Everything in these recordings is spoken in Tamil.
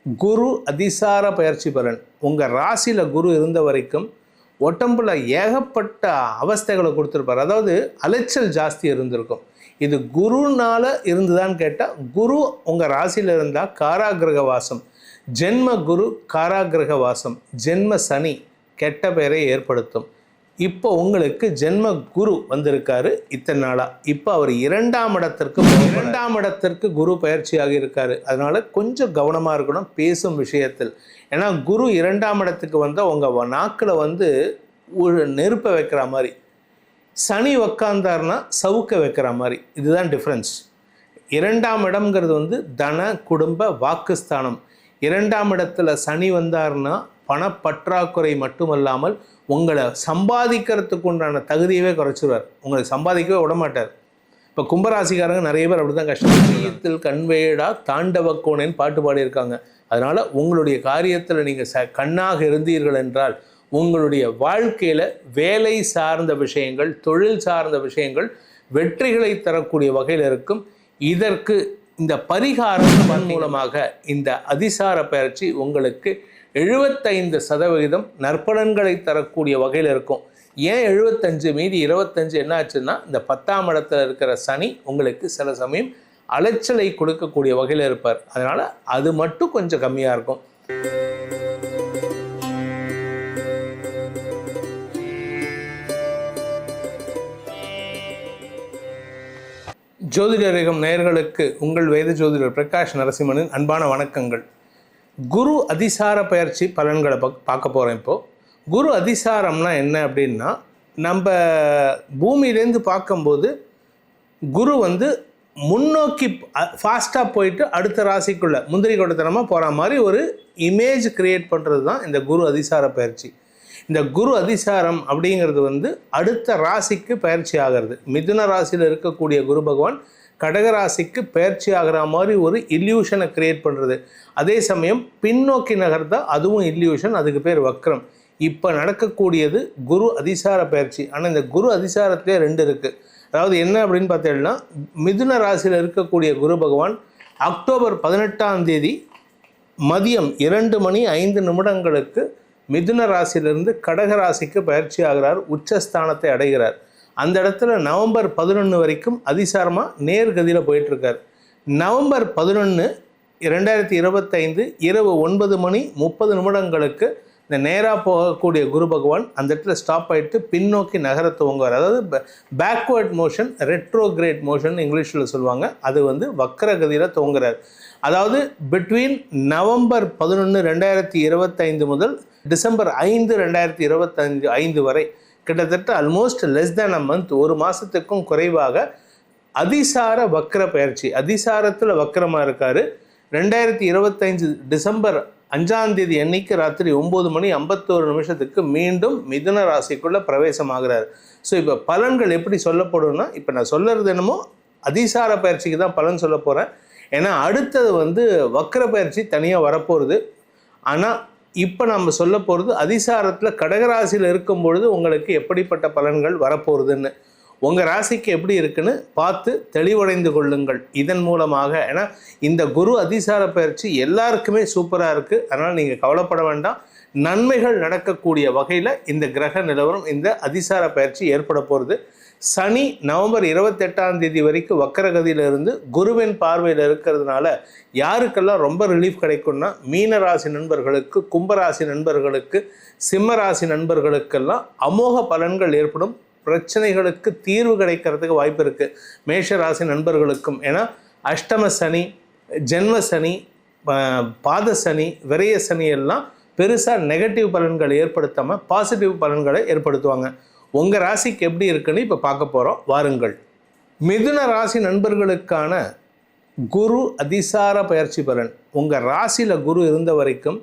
குரு அதிசார பயிற்சி பலன். உங்கள் ராசியில் குரு இருந்த வரைக்கும் உடம்புல ஏகப்பட்ட அவஸ்தைகளை கொடுத்துருப்பார். அதாவது அலைச்சல் ஜாஸ்தி இருந்திருக்கும். இது குருனால இருந்துதான்னு கேட்டால், குரு உங்கள் ராசியில் இருந்தால் காராகிரக வாசம், ஜென்ம குரு காராகிரக வாசம், ஜென்ம சனி கெட்ட பெயரை ஏற்படுத்தும். இப்போ உங்களுக்கு ஜென்ம குரு வந்திருக்காரு இத்தனை நாளாக. இப்போ அவர் இரண்டாம் இடத்திற்கு குரு பயிற்சியாக இருக்காரு. அதனால கொஞ்சம் கவனமாக இருக்கணும் பேசும் விஷயத்தில். ஏன்னா குரு இரண்டாம் இடத்துக்கு வந்தால் உங்கள் நாக்கில் ஒரு நெருப்பை வைக்கிற மாதிரி, சனி உக்காந்தார்னா சவுக்க வைக்கிற மாதிரி. இதுதான் டிஃப்ரென்ஸ். இரண்டாம் இடம்ங்கிறது தன குடும்ப வாக்குஸ்தானம். இரண்டாம் இடத்துல சனி வந்தார்னா பணப்பற்றாக்குறை மட்டுமல்லாமல் உங்களை சம்பாதிக்கிறதுக்கு உண்டான தகுதியவே குறைச்சிடுவார். உங்களை சம்பாதிக்கவே விடமாட்டார். இப்போ கும்பராசிக்காரங்க நிறைய பேர் அப்படி தான் கஷ்டத்தில் கண்வேடா தாண்டவ கோணேன்னு பாட்டு பாடியிருக்காங்க. அதனால் உங்களுடைய காரியத்தில் நீங்கள் கண்ணாக இருந்தீர்கள் என்றால் உங்களுடைய வாழ்க்கையில் வேலை சார்ந்த விஷயங்கள், தொழில் சார்ந்த விஷயங்கள் வெற்றிகளை தரக்கூடிய வகையில் இருக்கும். இதற்கு இந்த பரிகாரம் மூலமாக இந்த அதிசார பயிற்சி உங்களுக்கு 75% நற்பலன்களை தரக்கூடிய வகையில் இருக்கும். ஏன் 75 மீதி 25 என்ன ஆச்சுன்னா, இந்த 10ஆம் இடத்துல இருக்கிற சனி உங்களுக்கு சில சமயம் அலைச்சலை கொடுக்கக்கூடிய வகையில் இருப்பார். அதனால் அது மட்டும் கொஞ்சம் கம்மியாக இருக்கும். ஜோதிடரகம் நேயர்களுக்கு உங்கள் வேத ஜோதிடர் பிரகாஷ் நரசிம்மனின் அன்பான வணக்கங்கள். குரு அதிசார பயிற்சி பலன்களை பார்க்க போகிறோம். இப்போது குரு அதிசாரம்னா என்ன அப்படின்னா, நம்ம பூமியிலேருந்து பார்க்கும்போது குரு முன்னோக்கி ஃபாஸ்ட்டாக போயிட்டு அடுத்த ராசிக்குள்ளே முந்திரி கொட்டத்தனமாக போகிற மாதிரி ஒரு இமேஜ் கிரியேட் பண்ணுறது தான் இந்த குரு அதிசார பயிற்சி. இந்த குரு அதிசாரம் அப்படிங்கிறது அடுத்த ராசிக்கு பயிற்சி ஆகிறது. மிதுன ராசியில் இருக்கக்கூடிய குரு பகவான் கடகராசிக்கு பயிற்சி ஆகிற மாதிரி ஒரு இல்யூஷனை கிரியேட் பண்ணுறது. அதே சமயம் பின்னோக்கி நகர்ந்தா அதுவும் இல்யூஷன், அதுக்கு பேர் வக்ரம். இப்போ நடக்கக்கூடியது குரு அதிசார பயிற்சி. ஆனால் இந்த குரு அதிசாரத்திலே 2 இருக்குது. அதாவது என்ன அப்படின்னு பார்த்தீங்கன்னா, மிதுன ராசியில் இருக்கக்கூடிய குரு பகவான் அக்டோபர் 18ஆம் தேதி மதியம் 2:05 மிதுன ராசியிலிருந்து கடகராசிக்கு பயிற்சி ஆகிறார், உச்சஸ்தானத்தை அடைகிறார். அந்த இடத்துல நவம்பர் 11 வரைக்கும் அதிசாரமாக நேர்கதியில் போயிட்டுருக்கார். நவம்பர் 11, 2025 இரவு 9:30 இந்த நேராக போகக்கூடிய குரு பகவான் அந்த இடத்துல ஸ்டாப் ஆகிட்டு பின்னோக்கி நகர துவங்குவார். அதாவது பேக்வேர்ட் மோஷன், ரெட்ரோகிரேட் மோஷன் இங்கிலீஷில் சொல்லுவாங்க. அது வக்கரகதியில் துவங்குறார். அதாவது பிட்வீன் நவம்பர் 11, 2025 முதல் டிசம்பர் 5, 2025 வரை கிட்டத்தட்ட almost less than a month, ஒரு மாதத்துக்கும் குறைவாக அதிசார வக்கர பயிற்சி. அதிசாரத்தில் வக்கரமாக இருக்கார். 2025 டிசம்பர் 5ஆம் தேதி அன்னைக்கு ராத்திரி 9:51 மீண்டும் மிதுன ராசிக்குள்ளே பிரவேசமாகிறார். ஸோ இப்போ பலன்கள் எப்படி சொல்லப்படும்னா, இப்போ நான் சொல்கிறது என்னமோ அதிசார பயிற்சிக்கு தான் பலன் சொல்ல போகிறேன். ஏன்னா அடுத்தது வக்கர பயிற்சி தனியாக வரப்போகிறது. ஆனால் இப்போ நம்ம சொல்ல போகிறது அதிசாரத்தில் கடகராசியில் இருக்கும் பொழுது உங்களுக்கு எப்படிப்பட்ட பலன்கள் வரப்போகுதுன்னு, உங்கள் ராசிக்கு எப்படி இருக்குன்னு பார்த்து தெளிவடைந்து கொள்ளுங்கள் இதன் மூலமாக. ஏன்னா இந்த குரு அதிசார பயிற்சி எல்லாருக்குமே சூப்பராக இருக்குது. அதனால் நீங்கள் கவலைப்பட வேண்டாம். நன்மைகள் நடக்கக்கூடிய வகையில் இந்த கிரக நிலவரம், இந்த அதிசார பயிற்சி ஏற்பட போகிறது. சனி நவம்பர் 28ஆம் தேதி வரைக்கும் வக்கரகதியிலிருந்து குருவின் பார்வையில் இருக்கிறதுனால யாருக்கெல்லாம் ரொம்ப ரிலீஃப் கிடைக்கும்னா, மீனராசி நண்பர்களுக்கு, கும்பராசி நண்பர்களுக்கு, சிம்மராசி நண்பர்களுக்கெல்லாம் அமோக பலன்கள் ஏற்படும். பிரச்சனைகளுக்கு தீர்வு கிடைக்கிறதுக்கு வாய்ப்பு இருக்குது. மேஷராசி நண்பர்களுக்கும். ஏன்னா அஷ்டம சனி, ஜென்ம சனி, பாத சனி, விரய சனி எல்லாம் பெருசாக நெகட்டிவ் பலன்களை ஏற்படுத்தாமல் பாசிட்டிவ் பலன்களை ஏற்படுத்துவாங்க. உங்கள் ராசிக்கு எப்படி இருக்குன்னு இப்போ பார்க்க போகிறோம், வாருங்கள். மிதுன ராசி நண்பர்களுக்கான குரு அதிசார பயிற்சி பலன். உங்கள் ராசியில் குரு இருந்த வரைக்கும்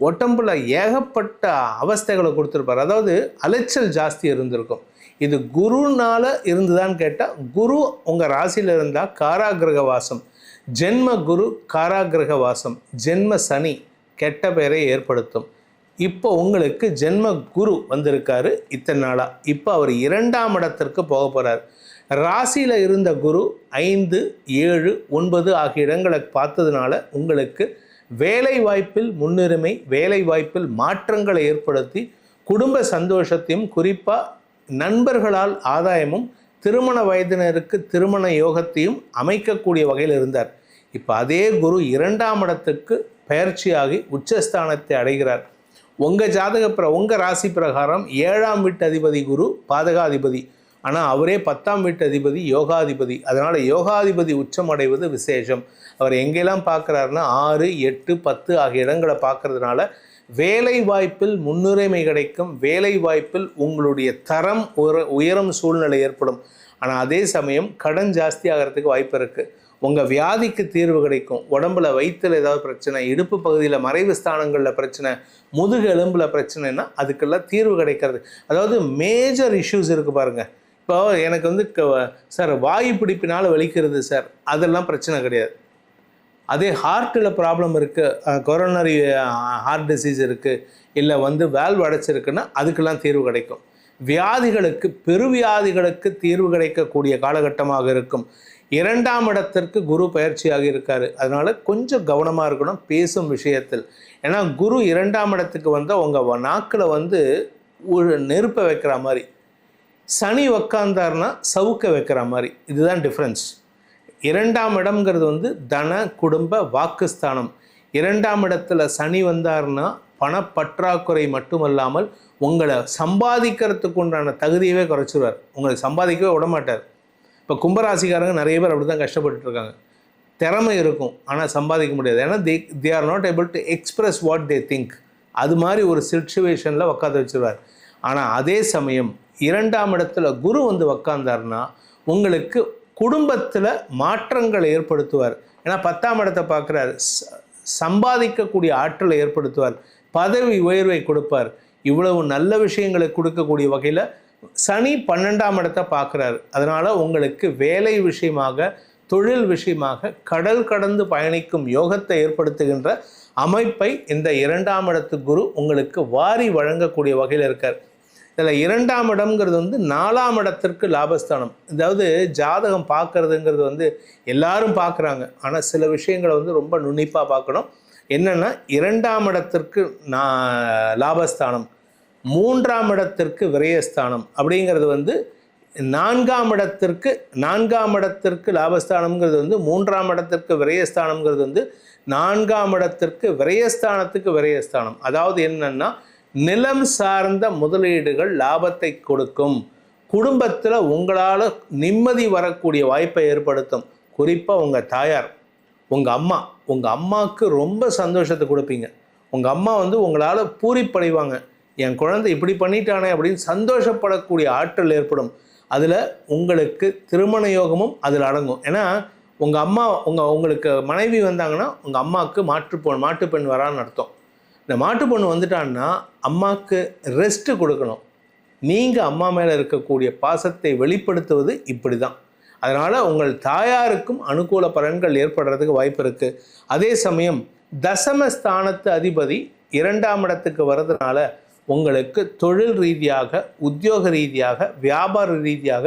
உடம்புல ஏகப்பட்ட அவஸ்தைகளை கொடுத்துருப்பார். அதாவது அலைச்சல் ஜாஸ்தி இருந்திருக்கும். இது குருனால இருந்துதான்னு கேட்டால், குரு உங்கள் ராசியில் இருந்தால் காராகிரக வாசம், ஜென்ம குரு காராகிரக வாசம், ஜென்ம சனி கெட்ட பெயரை ஏற்படுத்தும். இப்போ உங்களுக்கு ஜென்ம குரு வந்திருக்காரு இத்தனை நாளாக. இப்போ அவர் 2ஆம் இடத்திற்கு போக போகிறார். ராசியில் இருந்த குரு 5, 7, 9 ஆகிய இடங்களை பார்த்ததுனால உங்களுக்கு வேலை வாய்ப்பில் முன்னுரிமை, வேலை வாய்ப்பில் மாற்றங்களை ஏற்படுத்தி குடும்ப சந்தோஷத்தையும் குறிப்பாக நண்பர்களால் ஆதாயமும் திருமண வயதினருக்கு திருமண யோகத்தையும் அமைக்கக்கூடிய வகையில் இருந்தார். இப்போ அதே குரு 2ஆம் இடத்துக்கு பயிற்சியாகி உச்சஸ்தானத்தை அடைகிறார். உங்கள் உங்கள் ராசி பிரகாரம் 7ஆம் வீட்டு அதிபதி குரு பாதகாதிபதி, ஆனால் அவரே 10ஆம் வீட்டு அதிபதி யோகாதிபதி. அதனால் யோகாதிபதி உச்சம் அடைவது விசேஷம். அவர் எங்கெல்லாம் பார்க்குறாருன்னா 6, 8, 10 ஆகிய இடங்களை பார்க்கறதுனால வேலை வாய்ப்பில் முன்னுரிமை கிடைக்கும். வேலை வாய்ப்பில் உங்களுடைய தரம் உயரும் சூழ்நிலை ஏற்படும். ஆனால் அதே சமயம் கடன் ஜாஸ்தி ஆகிறதுக்கு வாய்ப்பு இருக்குது. உங்கள் வியாதிக்கு தீர்வு கிடைக்கும். உடம்புல வயிற்றில் ஏதாவது பிரச்சனை, இடுப்பு பகுதியில் மறைவு ஸ்தானங்களில் பிரச்சனை, முதுகு எலும்பில் பிரச்சனைனா அதுக்கெல்லாம் தீர்வு கிடைக்கிறது. அதாவது மேஜர் இஷ்யூஸ் இருக்குது பாருங்கள். இப்போ எனக்கு சார் வாயு பிடிப்பினால் வலிக்கிறது சார், அதெல்லாம் பிரச்சனை கிடையாது. அதே ஹார்ட்டில் ப்ராப்ளம் இருக்குது, கொரோனரி ஹார்ட் டிசீஸ் இருக்குது, இல்லை வேல்வ் அடைச்சிருக்குன்னா அதுக்கெல்லாம் தீர்வு கிடைக்கும். வியாதிகளுக்கு, பெருவியாதிகளுக்கு தீர்வு கிடைக்கக்கூடிய காலகட்டமாக இருக்கும். 2ஆம் இடத்திற்கு குரு பயிற்சியாக இருக்கார். அதனால் கொஞ்சம் கவனமாக இருக்கணும் பேசும் விஷயத்தில். ஏன்னா குரு 2ஆம் இடத்துக்கு வந்தால் உங்கள் நாக்கில் ஒரு நெருப்பை வைக்கிற மாதிரி, சனி உக்காந்தார்னா சவுக்க வைக்கிற மாதிரி. இதுதான் டிஃப்ரென்ஸ். 2ஆம் இடம்ங்கிறது தன குடும்ப வாக்குஸ்தானம். 2ஆம் இடத்துல சனி வந்தார்னா பணப்பற்றாக்குறை மட்டுமல்லாமல் உங்களை சம்பாதிக்கிறதுக்கு உண்டான தகுதியவே குறைச்சிடுவார். உங்களை சம்பாதிக்கவே விடமாட்டார். இப்போ கும்பராசிக்காரங்க நிறைய பேர் அப்படி தான் கஷ்டப்பட்டுருக்காங்க. திறமை இருக்கும், ஆனால் சம்பாதிக்க முடியாது. ஏன்னா they are not able to express what they think. அது மாதிரி ஒரு சிச்சுவேஷனில் உட்காந்து வச்சுருவார். ஆனால் அதே சமயம் 2ஆம் இடத்துல குரு உக்காந்தார்னா உங்களுக்கு குடும்பத்தில் மாற்றங்களை ஏற்படுத்துவார். ஏன்னா 10ஆம் இடத்தை பார்க்குறாரு, சம்பாதிக்கக்கூடிய ஆற்றலை ஏற்படுத்துவார், பதவி உயர்வை கொடுப்பார். இவ்வளவு நல்ல விஷயங்களை கொடுக்கக்கூடிய வகையில் சனி 12ஆம் இடத்தை பார்க்குறாரு. அதனால் உங்களுக்கு வேலை விஷயமாக, தொழில் விஷயமாக கடல் கடந்து பயணிக்கும் யோகத்தை ஏற்படுத்துகின்ற அமைப்பை இந்த 2ஆம் இடத்து குரு உங்களுக்கு வாரி வழங்கக்கூடிய வகையில் இருக்கார். இதில் 2ஆம் இடம்ங்கிறது 4ஆம் இடத்திற்கு லாபஸ்தானம். அதாவது ஜாதகம் பார்க்கறதுங்கிறது எல்லாரும் பார்க்குறாங்க, ஆனால் சில விஷயங்களை ரொம்ப நுண்ணிப்பாக பார்க்கணும். என்னென்னா 2ஆம் இடத்திற்கு லாபஸ்தானம், 3ஆம் இடத்திற்கு விரயஸ்தானம் அப்படிங்கிறது 4ஆம் இடத்திற்கு லாபஸ்தானம்ங்கிறது 3ஆம் இடத்திற்கு விரயஸ்தானம்ங்கிறது 4ஆம் இடத்திற்கு விரயஸ்தானத்துக்கு விரயஸ்தானம். அதாவது என்னென்னா நிலம் சார்ந்த முதலீடுகள் லாபத்தை கொடுக்கும். குடும்பத்தில் உங்களால் நிம்மதி வரக்கூடிய வாய்ப்பை ஏற்படுத்தும். குறிப்பாக உங்கள் தாயார், உங்கள் அம்மாவுக்கு ரொம்ப சந்தோஷத்தை கொடுப்பீங்க. உங்கள் அம்மா உங்களால் பூரிப்படைவாங்க. என் குழந்தை இப்படி பண்ணிட்டானே அப்படின்னு சந்தோஷப்படக்கூடிய ஆற்றல் ஏற்படும். அதில் உங்களுக்கு திருமண யோகமும் அதில் அடங்கும். ஏன்னா உங்கள் அம்மா உங்களுக்கு மனைவி வந்தாங்கன்னா உங்கள் அம்மாவுக்கு மாட்டுப்பெண் வரான்னு அர்த்தம். இந்த மாட்டுப்பொண்ணு வந்துட்டான்னா அம்மாவுக்கு ரெஸ்ட்டு கொடுக்கணும். நீங்கள் அம்மா மேலே இருக்கக்கூடிய பாசத்தை வெளிப்படுத்துவது இப்படி தான். அதனால் உங்கள் தாயாருக்கும் அனுகூல பலன்கள் ஏற்படுறதுக்கு வாய்ப்பு இருக்குது. அதே சமயம் தசமஸ்தானத்து அதிபதி 2ஆம் இடத்துக்கு வர்றதுனால உங்களுக்கு தொழில் ரீதியாக, உத்தியோக ரீதியாக, வியாபார ரீதியாக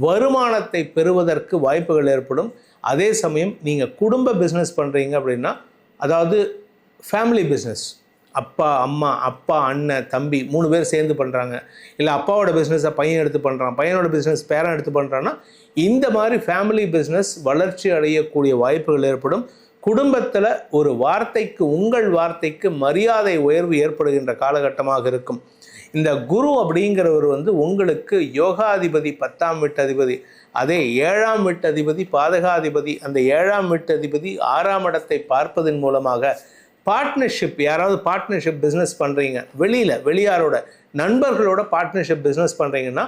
வருமானத்தை பெறுவதற்கு வாய்ப்புகள் ஏற்படும். அதே சமயம் நீங்கள் குடும்ப பிஸ்னஸ் பண்ணுறீங்க அப்படின்னா, அதாவது ஃபேமிலி பிஸ்னஸ், அப்பா அம்மா, அப்பா அண்ணன் தம்பி 3 பேர் சேர்ந்து பண்ணுறாங்க, இல்லை அப்பாவோட பிஸ்னஸை பையன் எடுத்து பண்ணுறான், பையனோட பிஸ்னஸ் பேரன் எடுத்து பண்ணுறான்னா, இந்த மாதிரி ஃபேமிலி பிஸ்னஸ் வளர்ச்சி அடையக்கூடிய வாய்ப்புகள் ஏற்படும். குடும்பத்தில் ஒரு வார்த்தைக்கு, உங்கள் வார்த்தைக்கு மரியாதை உயர்வு ஏற்படுகின்ற காலகட்டமாக இருக்கும். இந்த குரு அப்படிங்கிறவர் உங்களுக்கு யோகாதிபதி, 10ஆம் வீட்டு அதிபதி, அதே 7ஆம் வீட்டு அதிபதி பாதகாதிபதி. அந்த 7ஆம் வீட்டு அதிபதி 6ஆம் இடத்தை பார்ப்பதன் மூலமாக பார்ட்னர்ஷிப், யாராவது பார்ட்னர்ஷிப் பிஸ்னஸ் பண்ணுறீங்க, வெளியாரோட நண்பர்களோட பார்ட்னர்ஷிப் பிஸ்னஸ் பண்ணுறீங்கன்னா,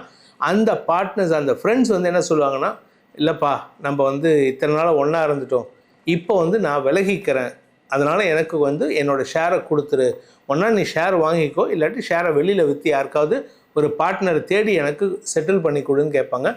அந்த பார்ட்னர்ஸ், அந்த ஃப்ரெண்ட்ஸ் என்ன சொல்லுவாங்கன்னா, இல்லைப்பா நம்ம இத்தனை நாள் ஒன்றா இருந்துட்டோம், இப்போ நான் விலகிக்கிறேன், அதனால் எனக்கு என்னோடய ஷேரை கொடுத்துரு, ஒன்றா நீ ஷேர் வாங்கிக்கோ, இல்லாட்டி ஷேரை வெளியில் விற்று யாருக்காவது ஒரு பார்ட்னரை தேடி எனக்கு செட்டில் பண்ணி கொடுன்னு கேட்பாங்க.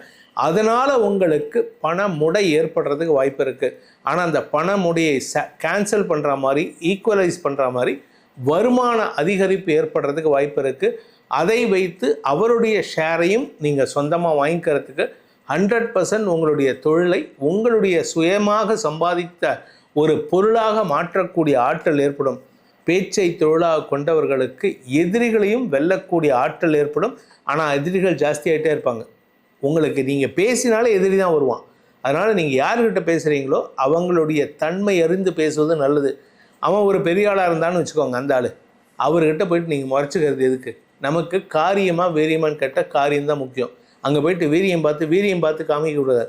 அதனால் உங்களுக்கு பண முடை ஏற்படுறதுக்கு வாய்ப்பு இருக்குது. ஆனால் அந்த பண முடையை கேன்சல் பண்ணுற மாதிரி, ஈக்குவலைஸ் பண்ணுற மாதிரி வருமான அதிகரிப்பு ஏற்படுறதுக்கு வாய்ப்பு இருக்குது. அதை வைத்து அவருடைய ஷேரையும் நீங்கள் சொந்தமாக வாங்கிக்கிறதுக்கு 100% உங்களுடைய தொழிலை, உங்களுடைய சுயமாக சம்பாதித்த ஒரு பொருளாக மாற்றக்கூடிய ஆற்றல் ஏற்படும். பேச்சை தொழிலாக கொண்டவர்களுக்கு எதிரிகளையும் வெல்லக்கூடிய ஆற்றல் ஏற்படும். ஆனால் எதிரிகள் ஜாஸ்தியாகிட்டே இருப்பாங்க. உங்களுக்கு நீங்கள் பேசினாலே எதிரி தான் வருவான். அதனால் நீங்கள் யார்கிட்ட பேசுகிறீங்களோ அவங்களுடைய தன்மை அறிந்து பேசுவது நல்லது. அவன் ஒரு பெரிய ஆளாக இருந்தான்னு வச்சுக்கோங்க, அந்த ஆள் அவர்கிட்ட போயிட்டு நீங்கள் முறைச்சிக்கிறது எதுக்கு? நமக்கு காரியமாக வீரியமானு கேட்டால் காரியம்தான் முக்கியம். அங்கே போயிட்டு வீரியம் பார்த்து காமிக்க கூடாது.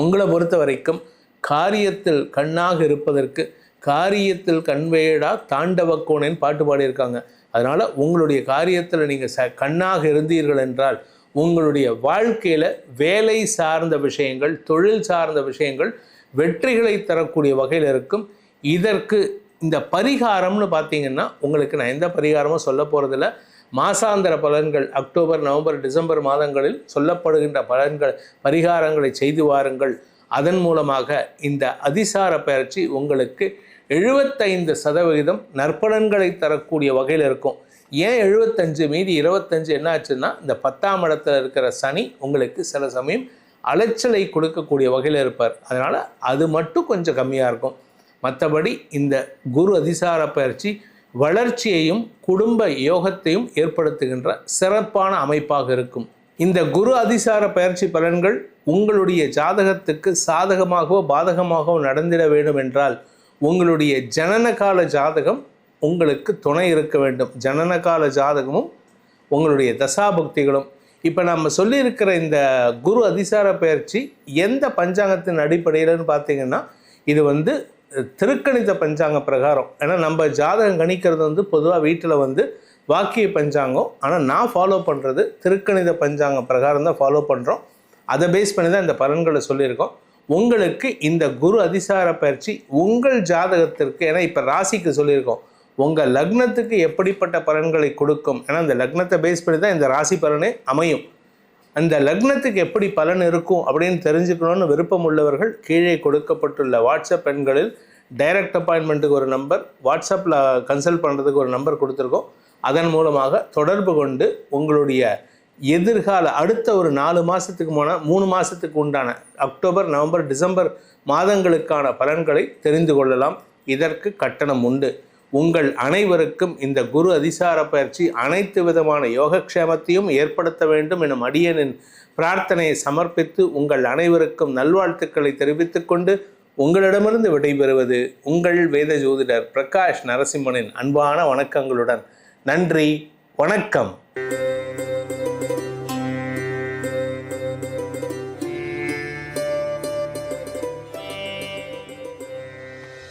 உங்களை பொறுத்த வரைக்கும் காரியத்தில் கண்ணாக இருப்பதற்கு காரியத்தில் கண்வேடா தாண்டவக்கோணேன்னு பாட்டு பாடியிருக்காங்க. அதனால் உங்களுடைய காரியத்தில் நீங்கள் கண்ணாக இருந்தீர்கள் என்றால் உங்களுடைய வாழ்க்கையில் வேலை சார்ந்த விஷயங்கள், தொழில் சார்ந்த விஷயங்கள் வெற்றிகளை தரக்கூடிய வகையில் இருக்கும். இதற்கு இந்த பரிகாரம்னு பார்த்தீங்கன்னா உங்களுக்கு நான் எந்த பரிகாரமும் சொல்ல போகிறதில்ல. மாசாந்திர பலன்கள் அக்டோபர், நவம்பர், டிசம்பர் மாதங்களில் சொல்லப்படுகின்ற பரிகாரங்களை செய்து வாருங்கள். அதன் மூலமாக இந்த அதிசார பயிற்சி உங்களுக்கு 75% நற்பலன்களை தரக்கூடிய வகையில் இருக்கும். ஏன் 75 மீதி 25 என்ன ஆச்சுன்னா, இந்த 10ஆம் இடத்துல இருக்கிற சனி உங்களுக்கு சில சமயம் அலைச்சலை கொடுக்கக்கூடிய வகையில் இருப்பார். அதனால் அது மட்டும் கொஞ்சம் கம்மியாக இருக்கும். மற்றபடி இந்த குரு அதிசார பயிற்சி வளர்ச்சியையும் குடும்ப யோகத்தையும் ஏற்படுத்துகின்ற சிறப்பான அமைப்பாக இருக்கும். இந்த குரு அதிசார பயிற்சி பலன்கள் உங்களுடைய ஜாதகத்துக்கு சாதகமாகவோ பாதகமாகவோ நடந்திட வேண்டும் என்றால் உங்களுடைய ஜனனகால ஜாதகம் உங்களுக்கு துணை இருக்க வேண்டும். ஜனனகால ஜாதகமும் உங்களுடைய தசாபக்திகளும். இப்போ நம்ம சொல்லியிருக்கிற இந்த குரு அதிசார பயிற்சி எந்த பஞ்சாங்கத்தின் அடிப்படையில்னு பார்த்தீங்கன்னா, இது திருக்கணித பஞ்சாங்க பிரகாரம். ஏன்னா நம்ம ஜாதகம் கணிக்கிறது பொதுவாக வீட்டில் வாக்கிய பஞ்சாங்கம். ஆனால் நான் ஃபாலோ பண்ணுறது திருக்கணித பஞ்சாங்க பிரகாரம் தான் ஃபாலோ பண்ணுறோம். அதை பேஸ் பண்ணி தான் இந்த பலன்களை சொல்லியிருக்கோம். உங்களுக்கு இந்த குரு அதிசார பயிற்சி உங்கள் ஜாதகத்திற்கு, ஏன்னா இப்போ ராசிக்கு சொல்லியிருக்கோம், உங்கள் லக்னத்துக்கு எப்படிப்பட்ட பலன்களை கொடுக்கும். ஏன்னா இந்த லக்னத்தை பேஸ் பண்ணி தான் இந்த ராசி பலனே அமையும். அந்த லக்னத்துக்கு எப்படி பலன் இருக்கும் அப்படின்னு தெரிஞ்சுக்கணும்னு விருப்பம் உள்ளவர்கள் கீழே கொடுக்கப்பட்டுள்ள வாட்ஸ்அப் எண்களில் டைரக்ட் அப்பாயின்மெண்ட்டுக்கு ஒரு நம்பர், வாட்ஸ்அப்பில் கன்சல்ட் பண்ணுறதுக்கு ஒரு நம்பர் கொடுத்துருக்கோம். அதன் மூலமாக தொடர்பு கொண்டு உங்களுடைய எதிர்கால அடுத்த ஒரு 4 மாதத்துக்கு 3 மாதத்துக்கு உண்டான அக்டோபர், நவம்பர், டிசம்பர் மாதங்களுக்கான பலன்களை தெரிந்து கொள்ளலாம். இதற்கு கட்டணம் உண்டு. உங்கள் அனைவருக்கும் இந்த குரு அதிசார பயிற்சி அனைத்து விதமான யோகக்ஷேமத்தையும் ஏற்படுத்த வேண்டும் எனும் அடியனின் பிரார்த்தனையை சமர்ப்பித்து உங்கள் அனைவருக்கும் நல்வாழ்த்துக்களை தெரிவித்துக் கொண்டு உங்களிடமிருந்து விடைபெறுவது உங்கள் வேத ஜோதிடர் பிரகாஷ் நரசிம்மனின் அன்பான வணக்கங்களுடன். நன்றி, வணக்கம்.